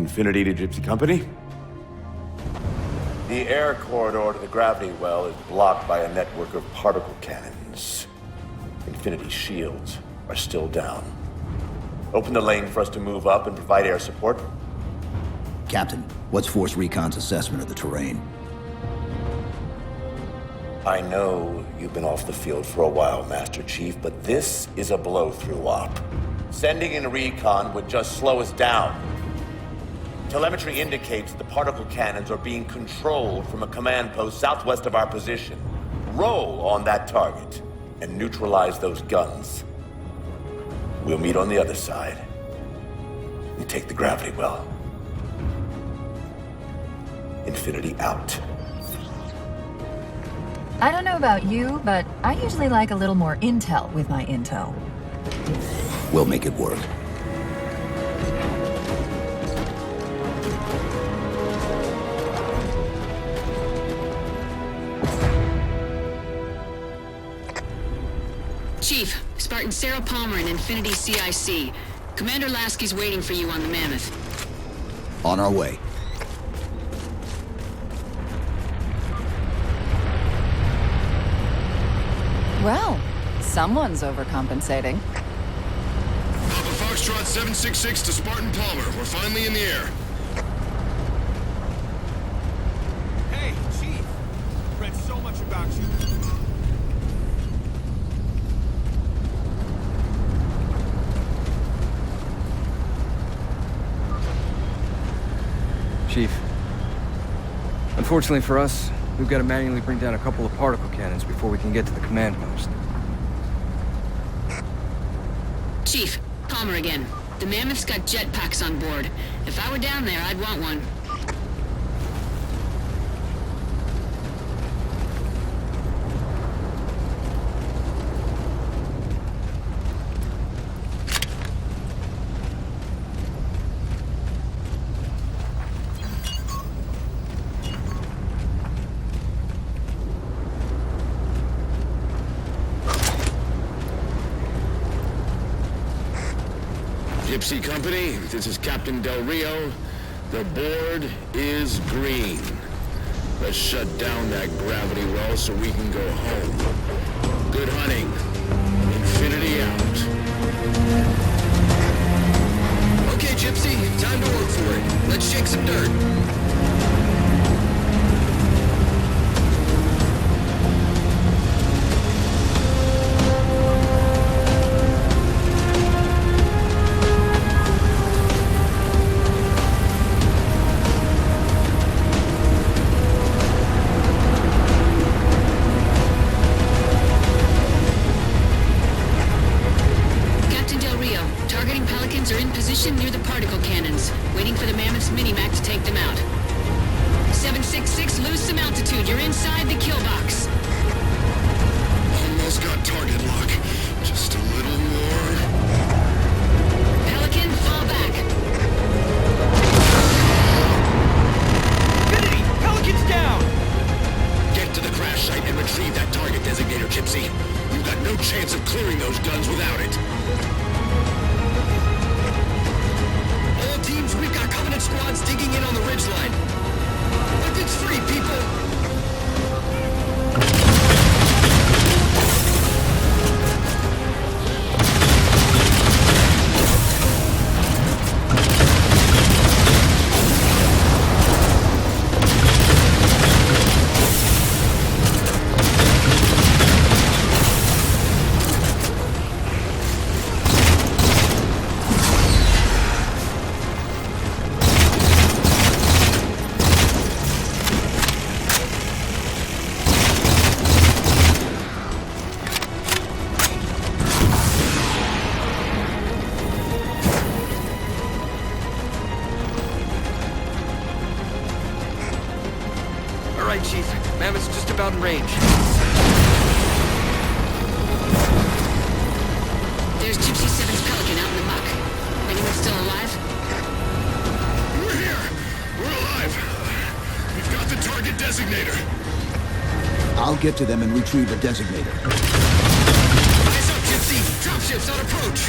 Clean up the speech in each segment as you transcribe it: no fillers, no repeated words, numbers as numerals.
Infinity to Gypsy Company? The air corridor to the gravity well is blocked by a network of particle cannons. Infinity's shields are still down. Open the lane for us to move up and provide air support. Captain, what's Force Recon's assessment of the terrain? I know you've been off the field for a while, Master Chief, but this is a blow-through op. Sending in recon would just slow us down. Telemetry indicates the particle cannons are being controlled from a command post southwest of our position. Roll on that target and neutralize those guns. We'll meet on the other side and take the gravity well. Infinity out. I don't know about you, but I usually like a little more intel with my intel. We'll make it work. Chief, Spartan Sarah Palmer in Infinity CIC. Commander Lasky's waiting for you on the Mammoth. On our way. Well, someone's overcompensating. Papa Foxtrot 766 to Spartan Palmer. We're finally in the air. Hey, Chief! Read so much about you. Chief. Unfortunately for us, we've got to manually bring down a couple of particle cannons before we can get to the command post. Chief, Palmer again. The Mammoth's got jetpacks on board. If I were down there, I'd want one. Gypsy Company, this is Captain Del Rio. The board is green. Let's shut down that gravity well so we can go home. Good hunting. Infinity out. Okay, Gypsy, time to work for it. Let's shake some dirt. Are in position near the particle cannons, waiting for the Mammoth's mini-mac to take them out. 766, lose some altitude. You're inside the kill box. Almost got target lock. Just a little more. Pelican, fall back. Infinity! Pelican's down! Get to the crash site and retrieve that target designator, Gypsy. You've got no chance of clearing those guns without it. We've got Covenant squads digging in on the ridgeline. Weapons free, people! Chief. Mammoth's just about in range. There's Gypsy 7's Pelican out in the muck. Anyone still alive? We're here! We're alive! We've got the target designator. I'll get to them and retrieve the designator. Eyes up, Gypsy! Dropships on approach!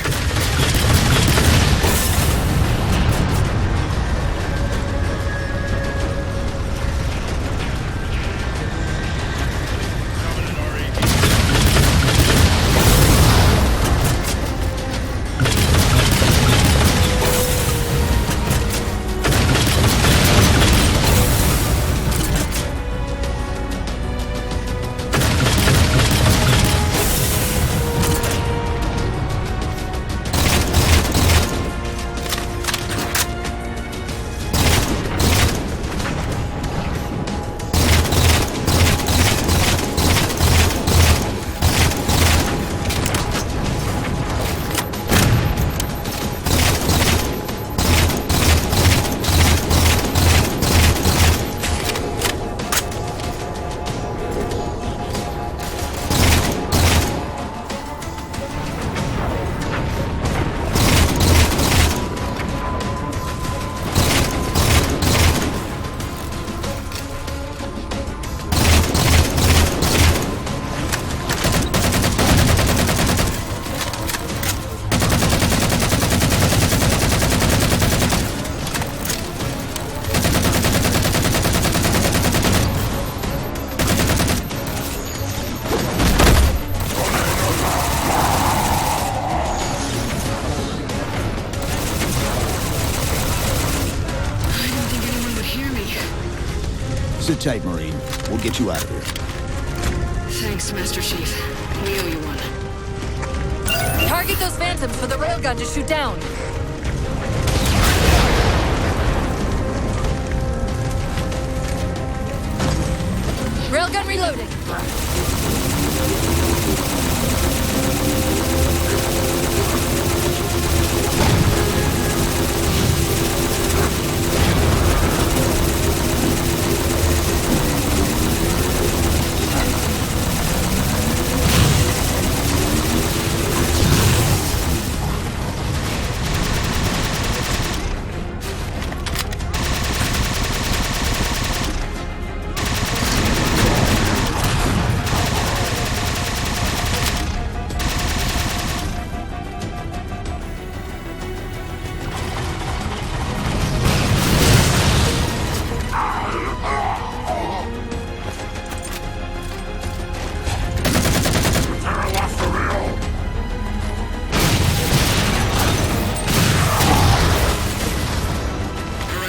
Sit tight, Marine. We'll get you out of here. Thanks, Master Chief. We owe you one. Target those phantoms for the railgun to shoot down. Railgun reloading.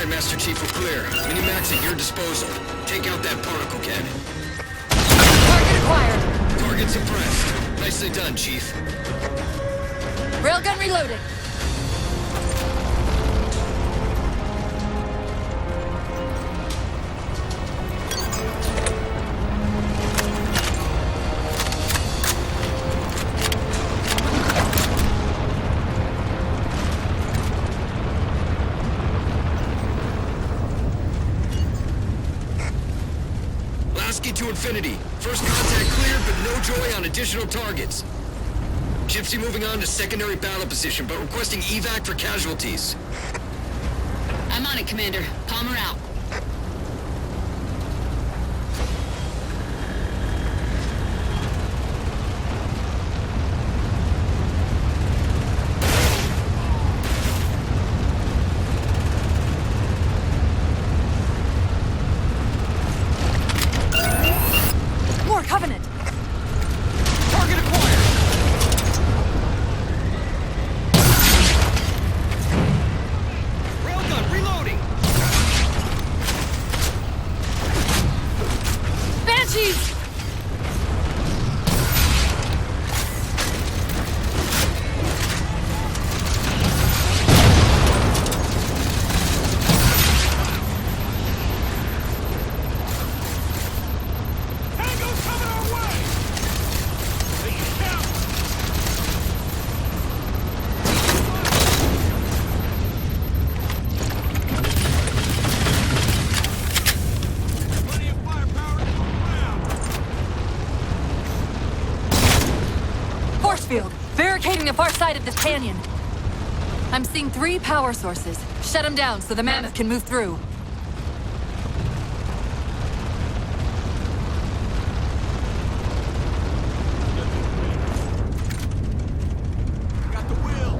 Master Chief, we're clear. Mini-Max at your disposal. Take out that particle cannon. Target acquired. Target suppressed. Nicely done, Chief. Railgun reloading. To infinity. First contact cleared, but no joy on additional targets. Gypsy moving on to secondary battle position, but requesting evac for casualties. I'm on it, Commander. Palmer out. Covenant. Target acquired. Railgun reloading. Banshees! Field, barricading the far side of this canyon. I'm seeing 3 power sources. Shut them down so the mammoth can move through. Got the wheel.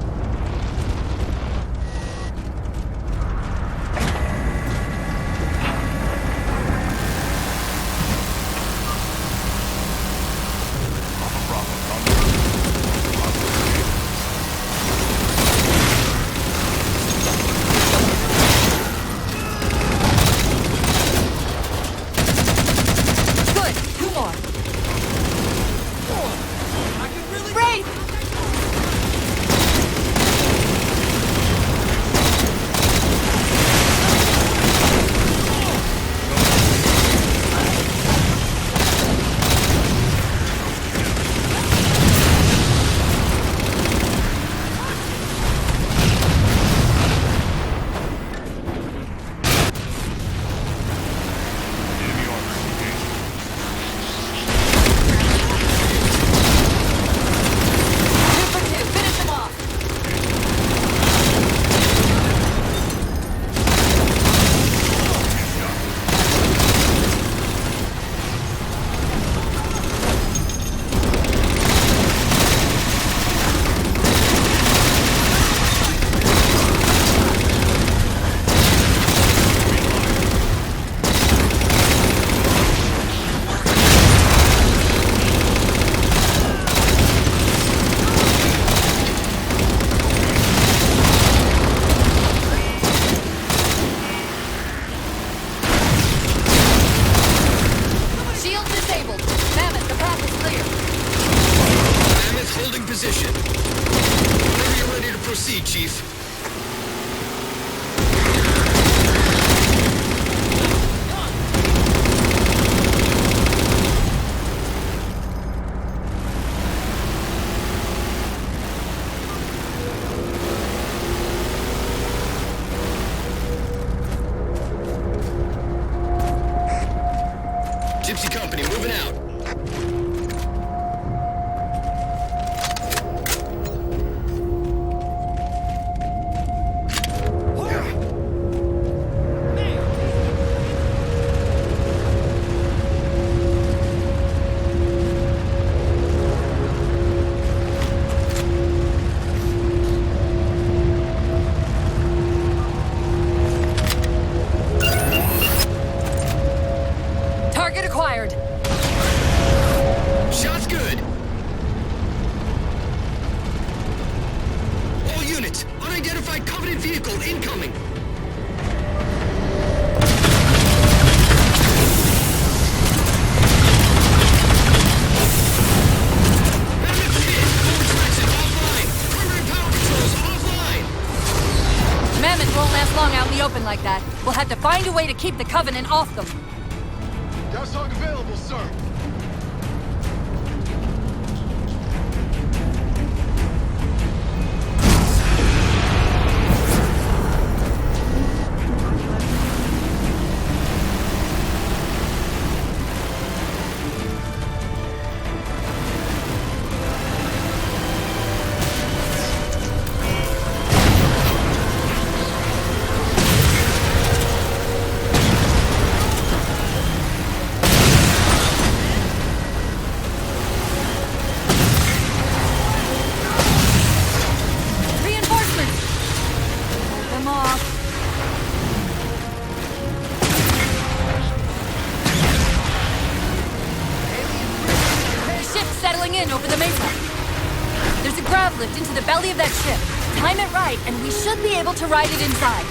Gypsy Company, moving out. Target acquired. Shot's good. All units, unidentified Covenant vehicle incoming. Mammoth hit. Forward traction offline. Primary power controls offline. Mammoth won't last long out in the open like that. We'll have to find a way to keep the Covenant off them. Gas hog available, sir. Reinforcements! Hold them off. Ship settling in over the mesa. There's a grav lift into the belly of that ship. Time it right, and we should be able to ride it inside.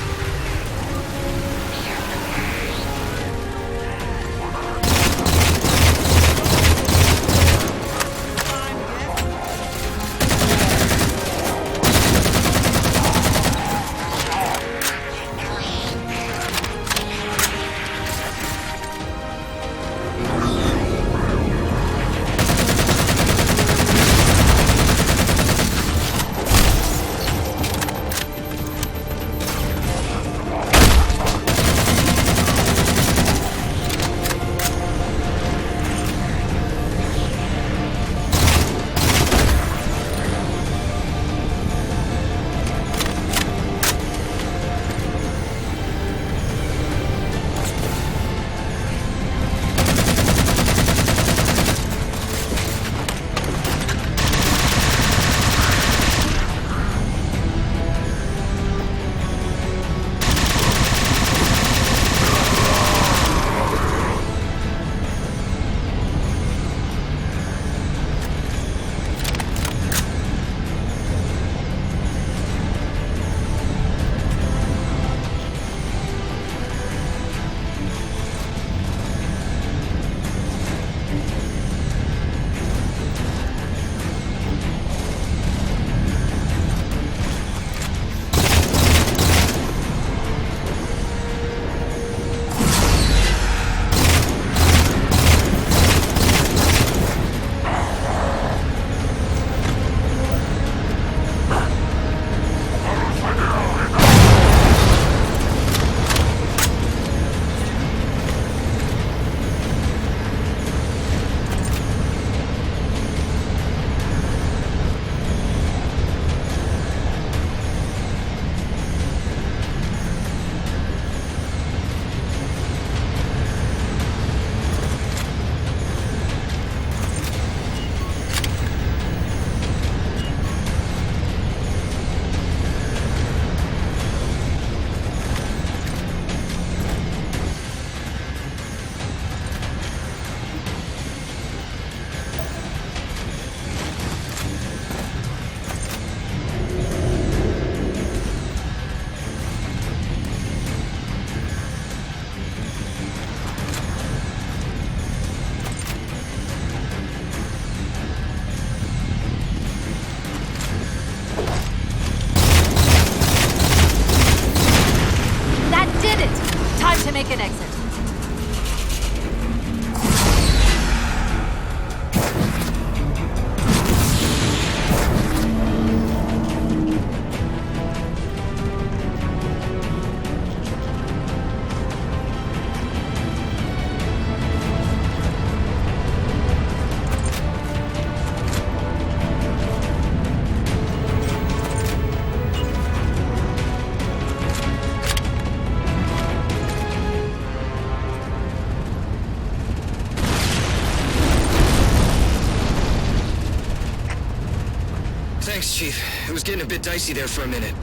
Chief. It was getting a bit dicey there for a minute.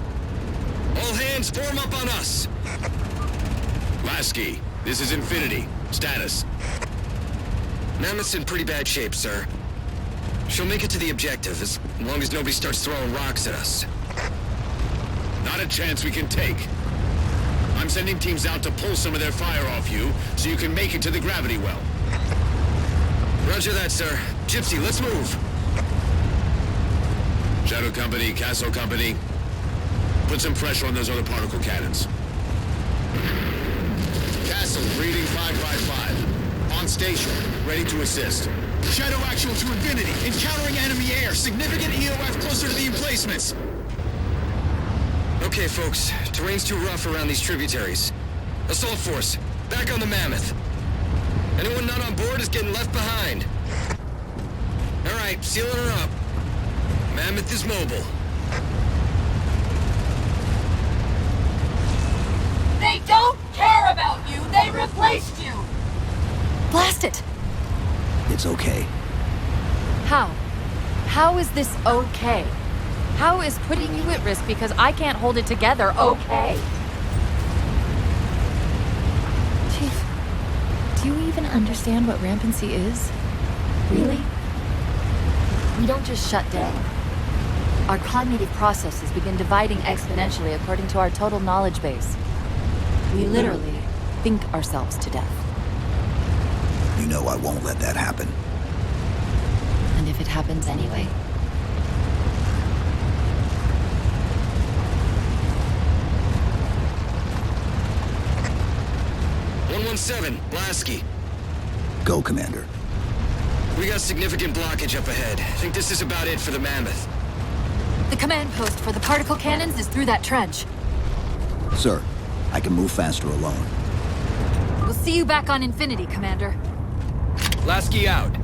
All hands, form up on us! Lasky, this is Infinity. Status. Mammoth's in pretty bad shape, sir. She'll make it to the objective, as long as nobody starts throwing rocks at us. Not a chance we can take. I'm sending teams out to pull some of their fire off you, so you can make it to the gravity well. Roger that, sir. Gypsy, let's move. Shadow Company, Castle Company, put some pressure on those other particle cannons. Castle, reading 555. On station, ready to assist. Shadow actual to Infinity. Encountering enemy air. Significant EOF closer to the emplacements. Okay, folks. Terrain's too rough around these tributaries. Assault force, back on the Mammoth. Anyone not on board is getting left behind. All right, sealing her up. Mammoth is mobile. They don't care about you! They replaced you! Blast it! It's okay. How? How is this okay? How is putting you at risk because I can't hold it together okay? Chief, do you even understand what rampancy is? Really? We don't just shut down. Our cognitive processes begin dividing exponentially according to our total knowledge base. We literally think ourselves to death. You know I won't let that happen. And if it happens anyway? "117, Lasky. Go, Commander. We got significant blockage up ahead. I think this is about it for the Mammoth. The command post for the particle cannons is through that trench. Sir, I can move faster alone. We'll see you back on Infinity, Commander. Lasky out.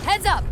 Heads up!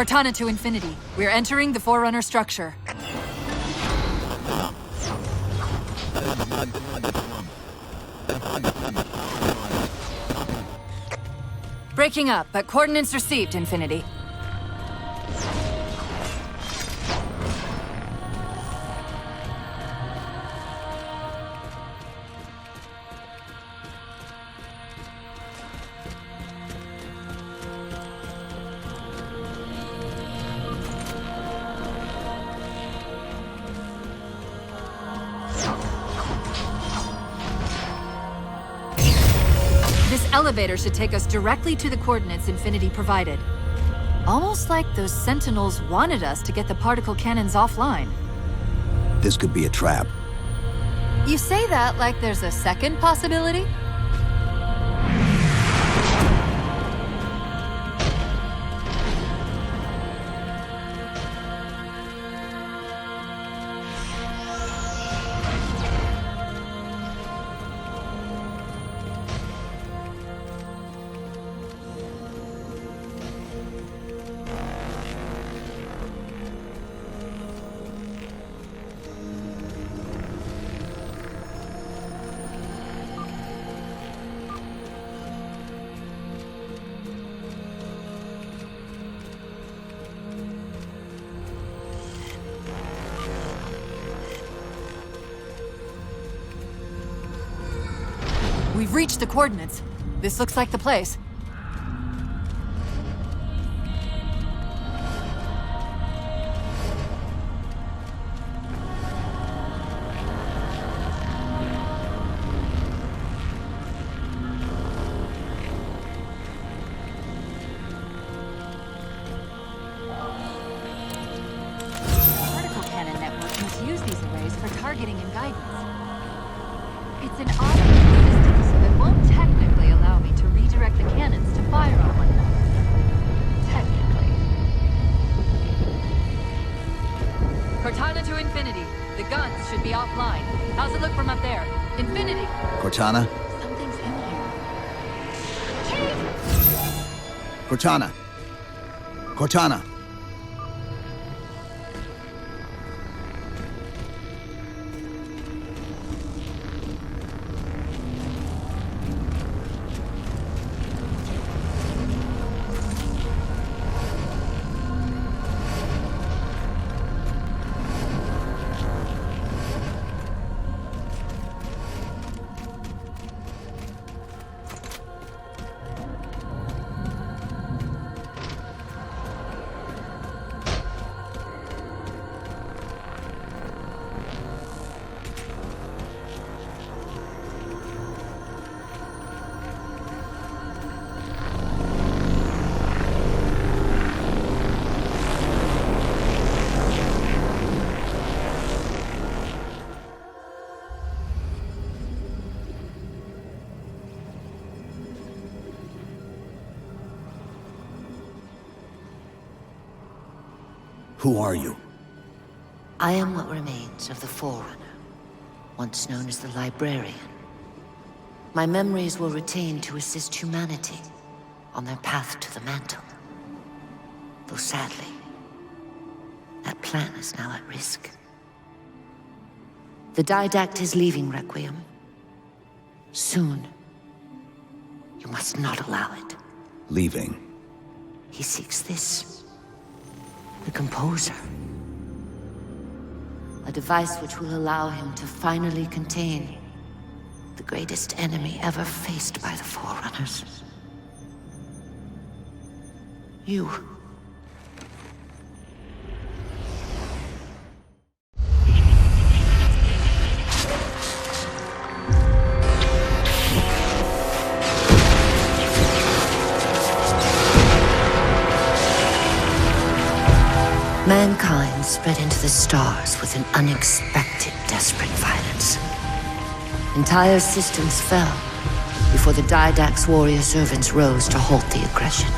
Cortana to Infinity. We're entering the Forerunner structure. Breaking up, but coordinates received, Infinity. This elevator should take us directly to the coordinates Infinity provided. Almost like those Sentinels wanted us to get the particle cannons offline. This could be a trap. You say that like there's a second possibility? We've reached the coordinates. This looks like the place. Particle cannon network must use these arrays for targeting and guidance. It's an automated system, so it won't technically allow me to redirect the cannons to fire on one another. Technically. Cortana to Infinity. The guns should be offline. How's it look from up there? Infinity! Cortana? Something's in here. Cortana! Cortana! Who are you? I am what remains of the Forerunner, once known as the Librarian. My memories were retained to assist humanity on their path to the mantle. Though sadly, that plan is now at risk. The Didact is leaving Requiem. Soon. You must not allow it. Leaving. He seeks this. The Composer. A device which will allow him to finally contain the greatest enemy ever faced by the Forerunners. You. Mankind spread into the stars with an unexpected, desperate violence. Entire systems fell before the Didact's warrior servants rose to halt the aggression.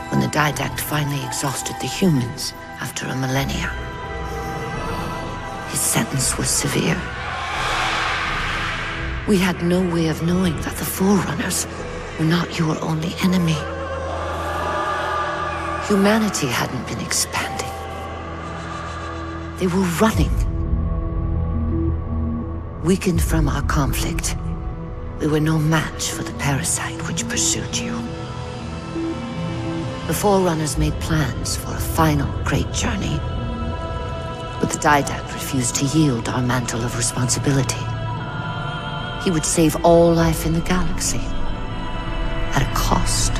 When the Didact finally exhausted the humans after a millennia, his sentence was severe. We had no way of knowing that the Forerunners were not your only enemy. Humanity hadn't been expanding. They were running. Weakened from our conflict, we were no match for the parasite which pursued you. The Forerunners made plans for a final great journey, but the Didact refused to yield our mantle of responsibility. He would save all life in the galaxy, at a cost.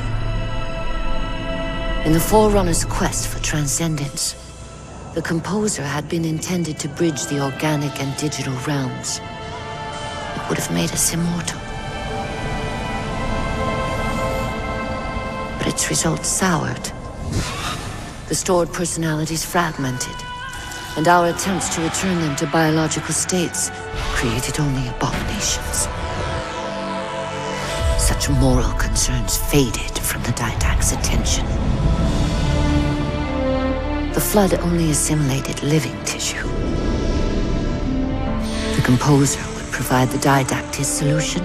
In the Forerunners' quest for transcendence, the Composer had been intended to bridge the organic and digital realms. It would have made us immortal. But its results soured. The stored personalities fragmented, and our attempts to return them to biological states created only abominations. Such moral concerns faded from the Didact's attention. The Flood only assimilated living tissue. The Composer would provide the Didact his solution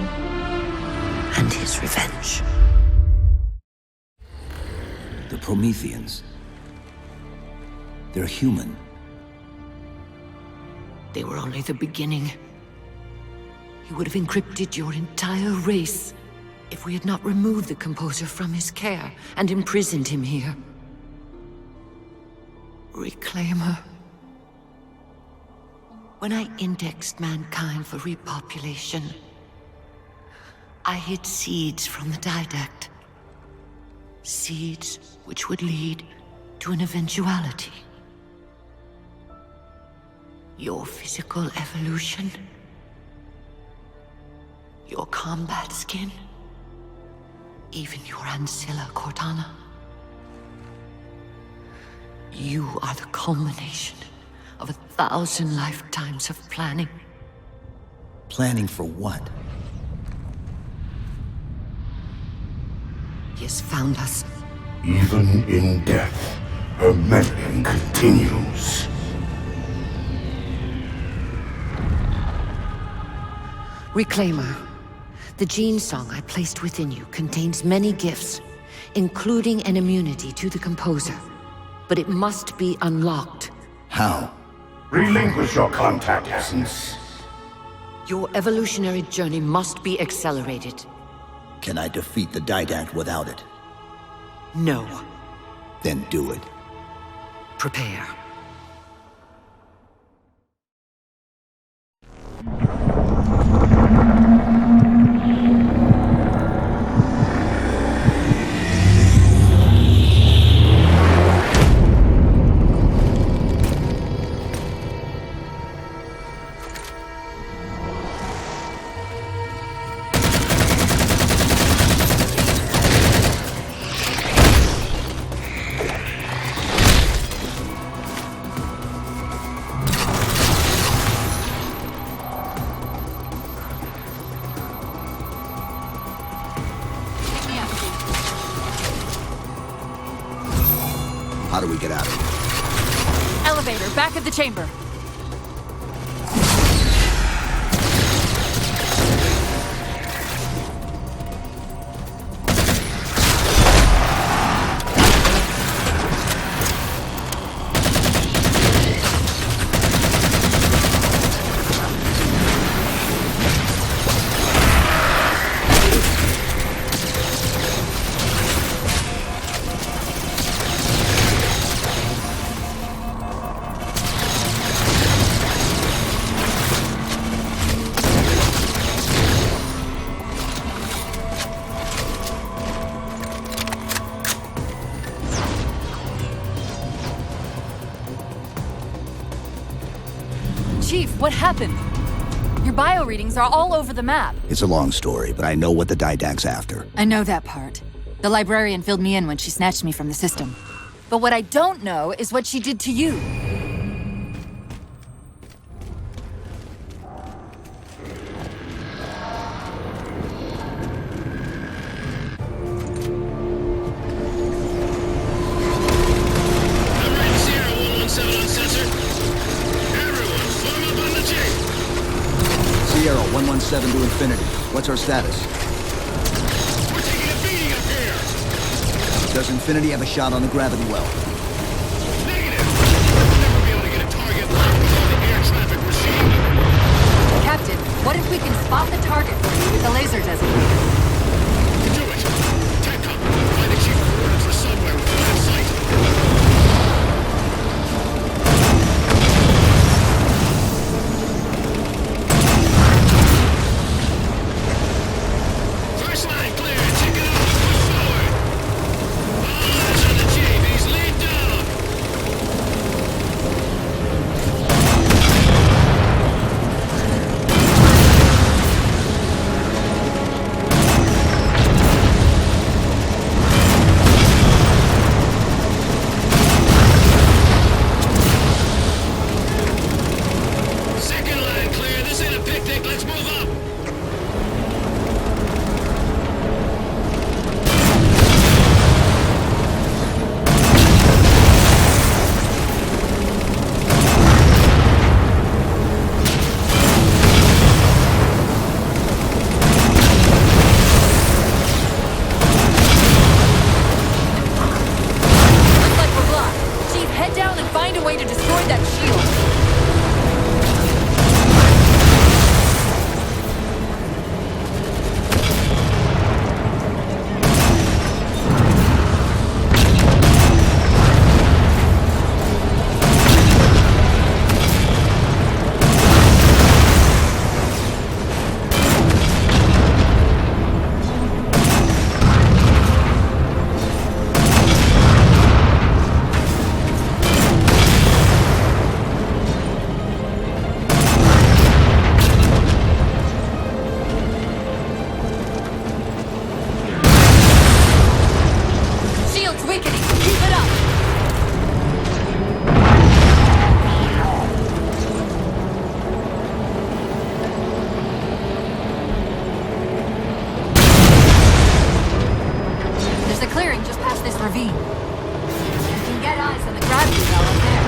and his revenge. The Prometheans. They're human. They were only the beginning. He would have encrypted your entire race if we had not removed the Composer from his care and imprisoned him here. Reclaimer. When I indexed mankind for repopulation, I hid seeds from the Didact. Seeds which would lead to an eventuality. Your physical evolution, your combat skin, even your ancilla Cortana. You are the culmination of 1,000 lifetimes of planning. Planning for what? He has found us. Even in death, her meddling continues. Reclaimer. The gene song I placed within you contains many gifts, including an immunity to the Composer. But it must be unlocked. How? Relinquish your contact essence. Your evolutionary journey must be accelerated. Can I defeat the Didact without it? No. Then do it. Prepare. How do we get out of here? Elevator, back of the chamber. Chief, what happened? Your bio readings are all over the map. It's a long story, but I know what the Didact's after. I know that part. The librarian filled me in when she snatched me from the system. But what I don't know is what she did to you. I'm ready, Sierra 117 on sensor. Everyone, form Sierra 117 to Infinity. What's our status? We're taking a beating up here! Does Infinity have a shot on the gravity well? Negative! We'll never be able to get a target locked without the air traffic regime. Captain, what if we can spot the target for you with the laser designator? Do it! TechCom, find the chief coordinates for somewhere with line of sight. First line clear, check it out, push forward! Eyes on the chief, he's lead down! Second line clear, this ain't a picnic, let's move up! Looks like we're blocked. Chief, head down and find a way to destroy that shield. Shield's weakening. Keep it up. There's a clearing just past this ravine. You can get eyes on the gravity well up there.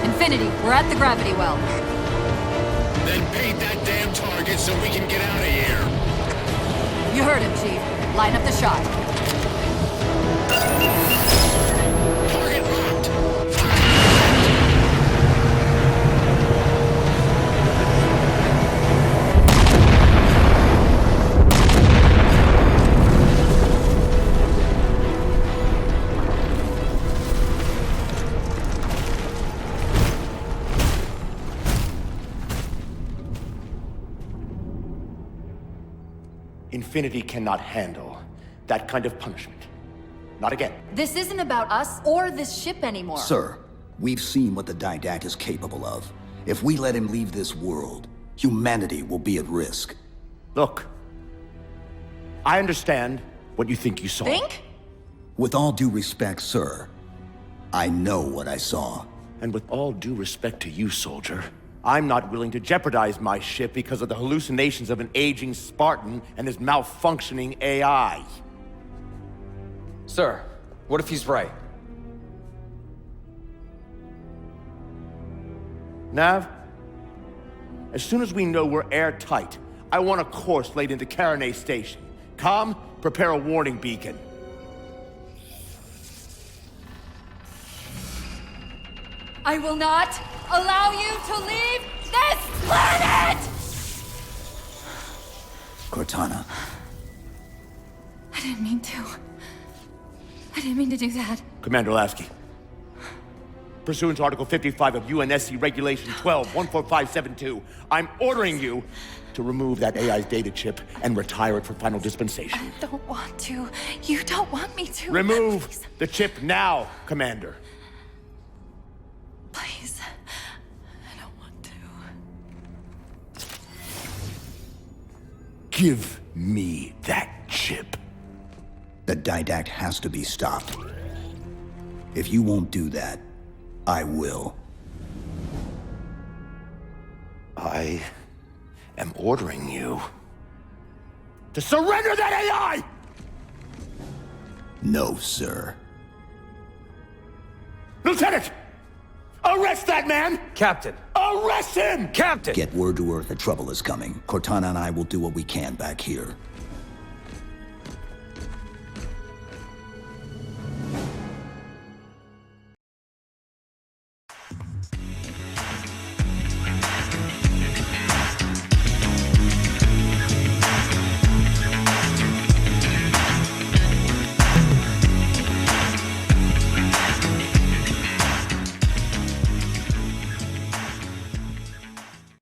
Infinity, we're at the gravity well. Then paint that damn target so we can get out of here. You heard him, Chief. Line up the shot. Target locked! Infinity cannot handle that kind of punishment. Not again. This isn't about us or this ship anymore. Sir, we've seen what the Didact is capable of. If we let him leave this world, humanity will be at risk. Look, I understand what you think you saw. Think? With all due respect, sir, I know what I saw. And with all due respect to you, soldier, I'm not willing to jeopardize my ship because of the hallucinations of an aging Spartan and his malfunctioning AI. Sir, what if he's right? Nav, as soon as we know we're airtight, I want a course laid into Caranay Station. Com, prepare a warning beacon. I will not allow you to leave this planet! Cortana. I didn't mean to. I didn't mean to do that. Commander Lasky, pursuant to Article 55 of UNSC Regulation 12-14572, I'm ordering you to remove that AI's data chip and retire it for final dispensation. I don't want to. You don't want me to. Remove Please. the chip now, Commander. Please. I don't want to. Give me that chip. The didact has to be stopped. If you won't do that, I will. I am ordering you to surrender that AI! No, sir. Lieutenant! Arrest that man! Captain! Arrest him! Captain! Get word to Earth that trouble is coming. Cortana and I will do what we can back here.